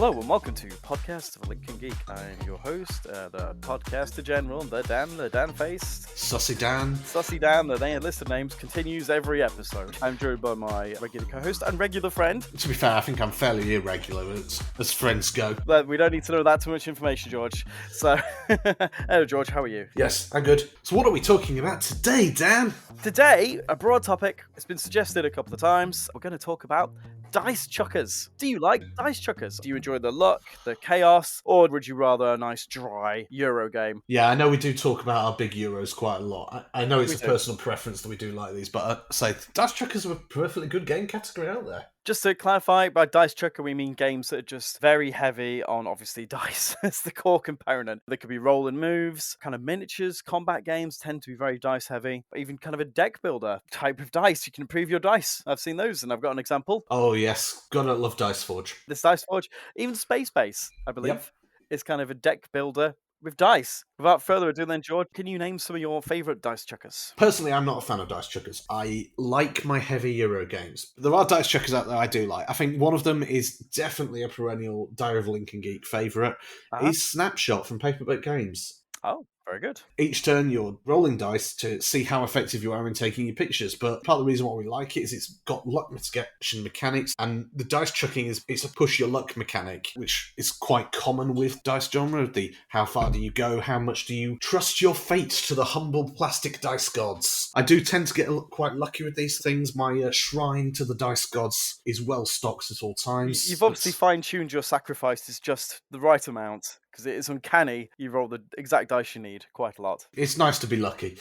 Hello and welcome to Podcast of Lincoln Geek. I'm your host, the podcaster general, the Dan-faced. Sussy Dan. Sussy Dan, the list of names continues every episode. I'm joined by my regular co-host and regular friend. To be fair, I think I'm fairly irregular as friends go. But we don't need to know that too much information, George. So, hello George, how are you? Yes, I'm good. So what are we talking about today, Dan? Today, a broad topic. It's been suggested a couple of times. We're going to talk about dice chuckers. Do you like dice chuckers? Do you enjoy the luck, the chaos, or would you rather a nice dry Euro game? Yeah, I know we do talk about our big Euros quite a lot. I know it's a personal preference that we do like these, but say dice chuckers are a perfectly good game category out there. Just to clarify, by dice chucker we mean games that are just very heavy on, obviously, dice as the core component. They could be roll and moves, kind of miniatures, combat games tend to be very dice heavy, even kind of a deck builder type of dice. You can improve your dice. I've seen those and I've got an example. Oh yes, gotta love Dice Forge. This Dice Forge, even Space Base, I believe, is kind of a deck builder with dice. Without further ado then, George, can you name some of your favourite dice chuckers? Personally, I'm not a fan of dice chuckers. I like my heavy Euro games. There are dice chuckers out there I do like. I think one of them is definitely a perennial Diary of a Lincoln Geek favourite. Is Snapshot from Paperback Games. Oh, very good. Each turn you're rolling dice to see how effective you are in taking your pictures, but part of the reason why we like it is it's got luck mitigation mechanics, and the dice chucking it's a push your luck mechanic, which is quite common with dice genre. The how far do you go, how much do you trust your fate to the humble plastic dice gods. I do tend to get quite lucky with these things. My shrine to the dice gods is well stocked at all times. You've obviously fine-tuned your sacrifices just the right amount, because it is uncanny. You roll the exact dice you need quite a lot. It's nice to be lucky.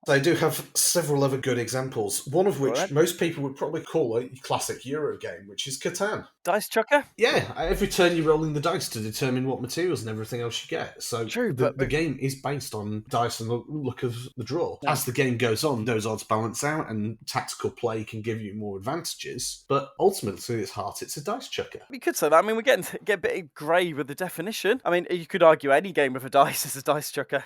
They do have several other good examples, one of which most people would probably call a classic Euro game, which is Catan. Dice chucker? Yeah, every turn you're rolling the dice to determine what materials and everything else you get. So the game is based on dice and the look of the draw. Yeah. As the game goes on, those odds balance out and tactical play can give you more advantages, but ultimately at its heart, it's a dice chucker. You could say that. I mean, we're getting a bit grey with the definition. I mean, you could argue any game with a dice is a dice chucker.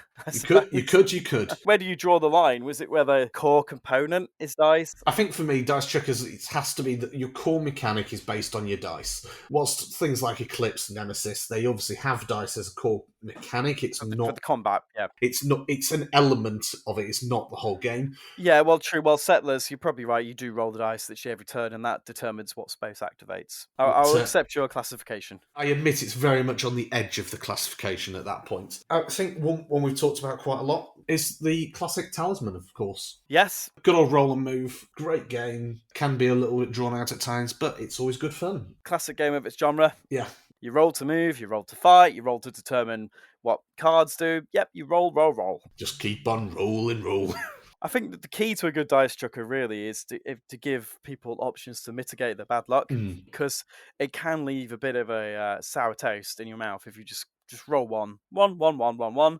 You could. Where do you draw the line? Was it where the core component is dice? I think for me, dice chuckers, it has to be that your core mechanic is based on your dice. Whilst things like Eclipse, Nemesis, they obviously have dice as a core mechanic. It's not for the combat. Yeah, it's not. It's an element of it. It's not the whole game. Yeah, well, true. Well, Settlers, you're probably right. You do roll the dice literally every turn, and that determines what space activates. I'll accept your classification. I admit it's very much on the edge of the classification at that point. I think one we've talked about quite a lot is the classic Talisman, of course. Yes. Good old roll and move. Great game. Can be a little bit drawn out at times, but it's always good fun. Classic game of its genre. Yeah. You roll to move, you roll to fight, you roll to determine what cards do. Yep, you roll. Just keep on roll. I think that the key to a good dice chucker really is to give people options to mitigate their bad luck, because it can leave a bit of a sour taste in your mouth if you just roll one.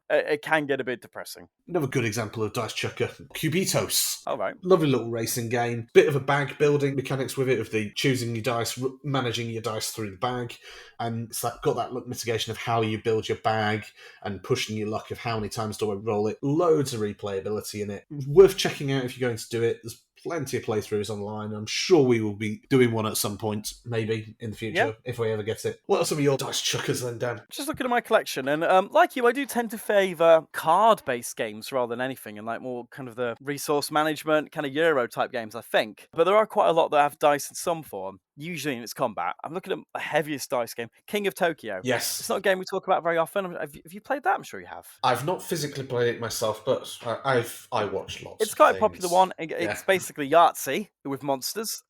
It can get a bit depressing. Another good example of dice chucker, Cubitos. All right. Lovely little racing game. Bit of a bag building mechanics with it, of the choosing your dice, managing your dice through the bag, and it's got that luck mitigation of how you build your bag and pushing your luck of how many times do I roll it. Loads of replayability in it. Worth checking out if you're going to do it. There's plenty of playthroughs online. I'm sure we will be doing one at some point, maybe in the future, if we ever get it. What are some of your dice chuckers then, Dan? Just looking at my collection, and like you, I do tend to favour card-based games rather than anything, and like more kind of the resource management, kind of Euro-type games, I think. But there are quite a lot that have dice in some form, usually in its combat. I'm looking at the heaviest dice game, King of Tokyo. Yes. It's not a game we talk about very often. Have you played that? I'm sure you have. I've not physically played it myself, but I watch lots. It's quite a popular one. It's basically Yahtzee with monsters.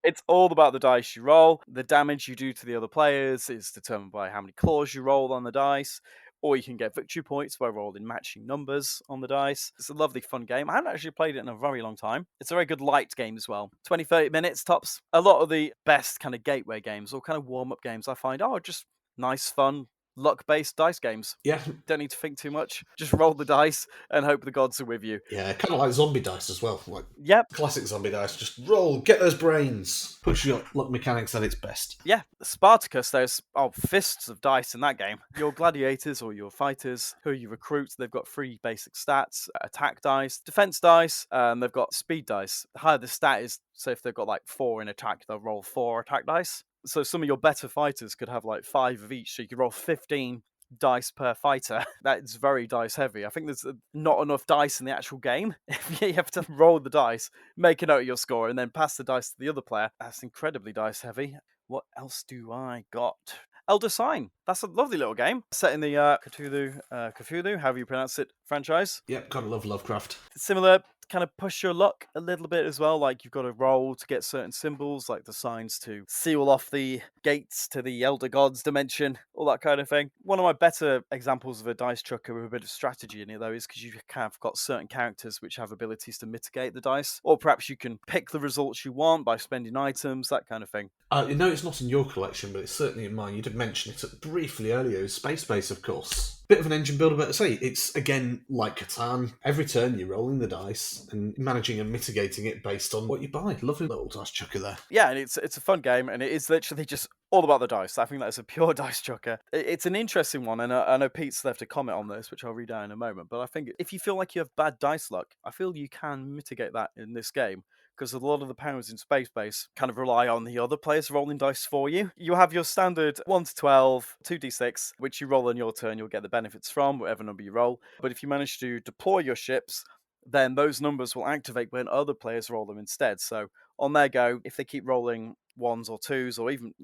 It's all about the dice you roll. The damage you do to the other players is determined by how many claws you roll on the dice. Or you can get victory points by rolling matching numbers on the dice. It's a lovely, fun game. I haven't actually played it in a very long time. It's a very good light game as well. 20, 30 minutes tops. A lot of the best kind of gateway games or kind of warm-up games I find are just nice, fun, luck-based dice games. Yeah. Don't need to think too much. Just roll the dice and hope the gods are with you. Yeah, kind of like zombie dice as well. Like classic zombie dice. Just roll, get those brains. Push your luck mechanics at its best. Yeah. Spartacus, there's fists of dice in that game. Your gladiators or your fighters who you recruit, they've got 3 basic stats. Attack dice, defense dice, they've got speed dice. The higher the stat is, so if they've got like 4 in attack, they'll roll 4 attack dice. So some of your better fighters could have like 5 of each, so you could roll 15 dice per fighter. That's very dice heavy. I think there's not enough dice in the actual game. If you have to roll the dice, make a note of your score, and then pass the dice to the other player, that's incredibly dice heavy. What else do I got? Elder Sign. That's a lovely little game set in the Cthulhu, however you pronounce it, franchise. Yep, gotta love Lovecraft. Similar, kind of push your luck a little bit as well. Like you've got to roll to get certain symbols, like the signs to seal off the gates to the Elder Gods dimension, all that kind of thing. One of my better examples of a dice chucker with a bit of strategy in it, though, is because you kind of got certain characters which have abilities to mitigate the dice, or perhaps you can pick the results you want by spending items, that kind of thing. It's not in your collection, but it's certainly in mine. You did mention it briefly earlier. Space Base, of course. Bit of an engine builder, but I say it's again like Catan. Every turn you're rolling the dice and managing and mitigating it based on what you buy. Lovely little dice chucker there. Yeah, and it's a fun game, and it is literally just all about the dice. I think that's a pure dice chucker. It's an interesting one, and I know Pete's left a comment on this, which I'll read out in a moment. But I think if you feel like you have bad dice luck, I feel you can mitigate that in this game, because a lot of the powers in Space Base kind of rely on the other players rolling dice for you. You have your standard 1 to 12, 2d6, which you roll on your turn. You'll get the benefits from whatever number you roll. But if you manage to deploy your ships, then those numbers will activate when other players roll them instead. So on their go, if they keep rolling 1s or 2s or even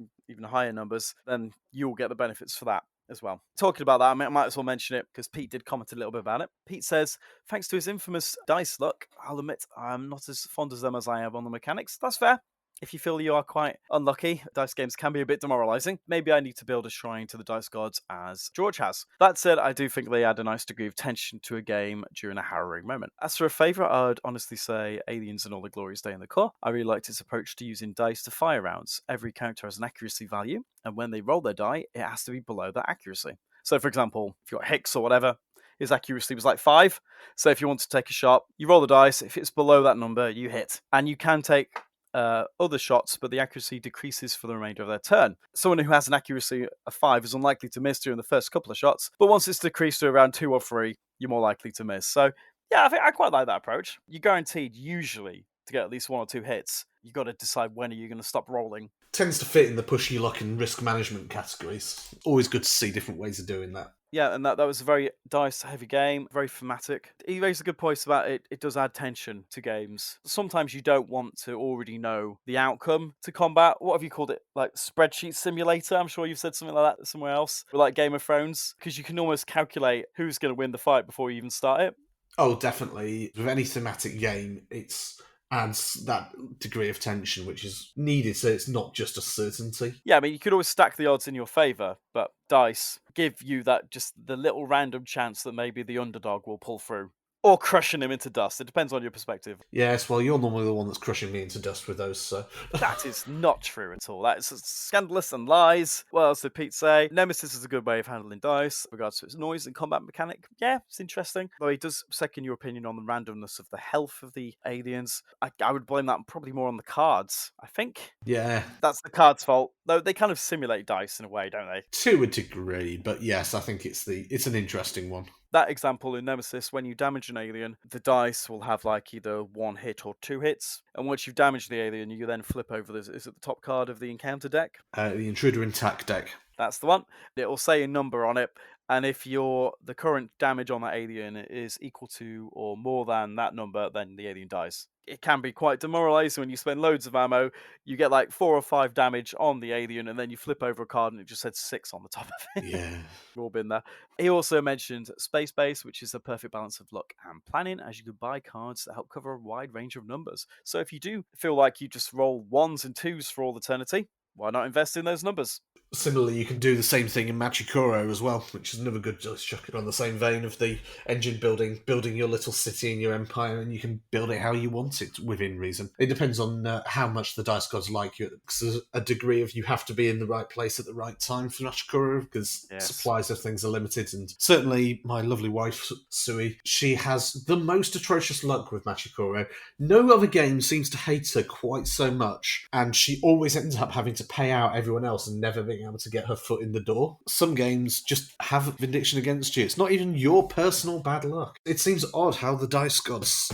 higher numbers, then you'll get the benefits for that as well. Talking about that, I might as well mention it because Pete did comment a little bit about it. Pete says, thanks to his infamous dice luck, I'll admit I'm not as fond of them as I am on the mechanics. That's fair. If you feel you are quite unlucky, dice games can be a bit demoralising. Maybe I need to build a shrine to the dice gods as George has. That said, I do think they add a nice degree of tension to a game during a harrowing moment. As for a favourite, I'd honestly say Aliens and All the Glorious Day in the Core. I really liked its approach to using dice to fire rounds. Every character has an accuracy value, and when they roll their die, it has to be below that accuracy. So for example, if you've got Hicks or whatever, his accuracy was like 5. So if you want to take a shot, you roll the dice. If it's below that number, you hit. And you can take other shots, but the accuracy decreases for the remainder of their turn. Someone who has an accuracy of 5 is unlikely to miss during the first couple of shots, but once it's decreased to around 2 or 3, you're more likely to miss. So yeah, I think I quite like that approach. You're guaranteed usually to get at least 1 or 2 hits. You've got to decide when are you going to stop rolling. Tends to fit in the pushy luck and risk management categories. Always good to see different ways of doing that. Yeah, and that was a very dice-heavy game, very thematic. He raised a good point about it. It does add tension to games. Sometimes you don't want to already know the outcome to combat. What have you called it? Like spreadsheet simulator? I'm sure you've said something like that somewhere else. Or like Game of Thrones, because you can almost calculate who's going to win the fight before you even start it. Oh, definitely. With any thematic game, it's adds that degree of tension which is needed, so it's not just a certainty. Yeah, I mean, you could always stack the odds in your favour, but dice give you that just the little random chance that maybe the underdog will pull through. Or crushing him into dust. It depends on your perspective. Yes, well, you're normally the one that's crushing me into dust with those, so... That is not true at all. That is scandalous and lies. What else did Pete say? Nemesis is a good way of handling dice in regards to its noise and combat mechanic. Yeah, it's interesting. Though he does second your opinion on the randomness of the health of the aliens. I would blame that probably more on the cards, I think. Yeah. That's the cards' fault. Though they kind of simulate dice in a way, don't they? To a degree, but yes, I think it's an interesting one. That example in Nemesis, when you damage an alien, the dice will have like either 1 hit or 2 hits. And once you've damaged the alien, you then flip over is it the top card of the encounter deck? The Intruder Intact deck. That's the one. It will say a number on it. And if the current damage on that alien is equal to or more than that number, then the alien dies. It can be quite demoralizing when you spend loads of ammo, you get like 4 or 5 damage on the alien, and then you flip over a card and it just said 6 on the top of it. Yeah. We've all been there. He also mentioned Space Base, which is a perfect balance of luck and planning, as you could buy cards that help cover a wide range of numbers. So if you do feel like you just roll 1s and 2s for all eternity, why not invest in those numbers? Similarly, you can do the same thing in Machikoro as well, which is another good dice chucker on the same vein of the engine building your little city and your empire, and you can build it how you want it within reason. It depends on how much the dice gods like you, because there's a degree of you have to be in the right place at the right time for Machikoro, because supplies of things are limited, and certainly my lovely wife, Sui, she has the most atrocious luck with Machikoro. No other game seems to hate her quite so much, and she always ends up having to pay out everyone else and never being able to get her foot in the door. Some games just have vindication against you. It's not even your personal bad luck. It seems odd how the dice gods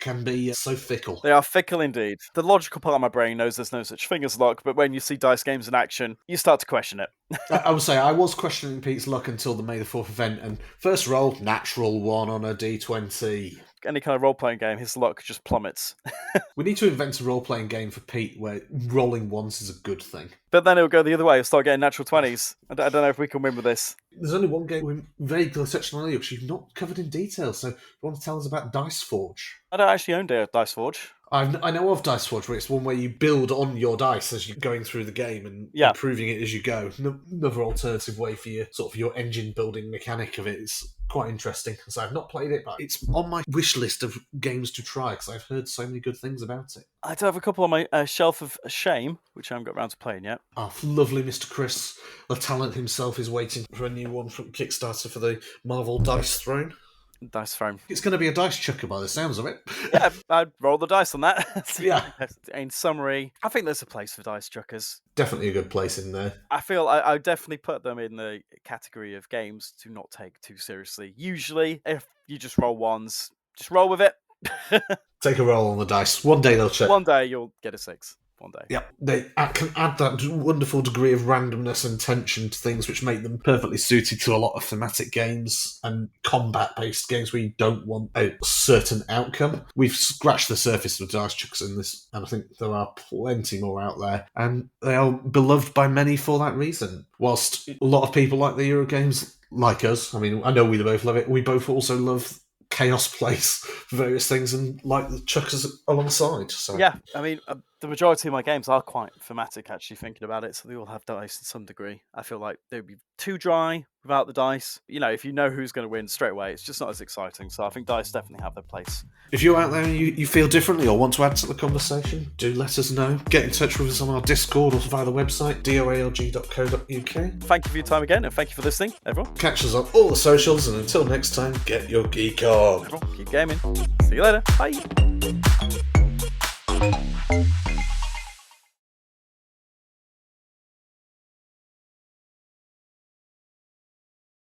can be so fickle. They are fickle indeed. The logical part of my brain knows there's no such thing as luck, but when you see dice games in action, you start to question it. I would say I was questioning Pete's luck until the May the 4th event, and first roll, natural 1 on a D20. Any kind of role-playing game, his luck just plummets. We need to invent a role-playing game for Pete where rolling once is a good thing. But then it'll go the other way. He'll start getting natural 20s. I don't know if we can win with this. There's only one game we vaguely touched on earlier, which you've not covered in detail, so you want to tell us about Dice Forge? I don't actually own Dice Forge. I know of Dice Forge, where it's one where you build on your dice as you're going through the game and improving it as you go. Another alternative way for your engine building mechanic of it is quite interesting. So I've not played it, but it's on my wish list of games to try because I've heard so many good things about it. I do have a couple on my shelf of shame, which I haven't got around to playing yet. Oh, lovely Mr. Chris, the talent himself, is waiting for a new one from Kickstarter for the Marvel Dice Throne. Dice Throne. It's going to be a dice chucker by the sounds of it. Yeah, I'd roll the dice on that. Yeah. In summary, I think there's a place for dice chuckers. Definitely a good place in there. I feel I would definitely put them in the category of games to not take too seriously. Usually, if you just roll ones, just roll with it. Take a roll on the dice. One day they'll check. One day you'll get a 6. One day. Yeah, they can add that wonderful degree of randomness and tension to things which make them perfectly suited to a lot of thematic games and combat-based games where you don't want a certain outcome. We've scratched the surface of dice chuckers in this, and I think there are plenty more out there, and they are beloved by many for that reason. Whilst a lot of people like the Euro games, like us, I mean, I know we both love it, we both also love chaos plays for various things and like the chuckers alongside. So. Yeah, I mean, the majority of my games are quite thematic, actually, thinking about it, so they all have dice to some degree. I feel like they'd be too dry without the dice. You know, if you know who's going to win straight away, it's just not as exciting, so I think dice definitely have their place. If you're out there and you feel differently or want to add to the conversation, do let us know. Get in touch with us on our Discord or via the website, doalg.co.uk. Thank you for your time again, and thank you for listening, everyone. Catch us on all the socials, and until next time, get your geek on. Everyone, keep gaming. See you later. Bye.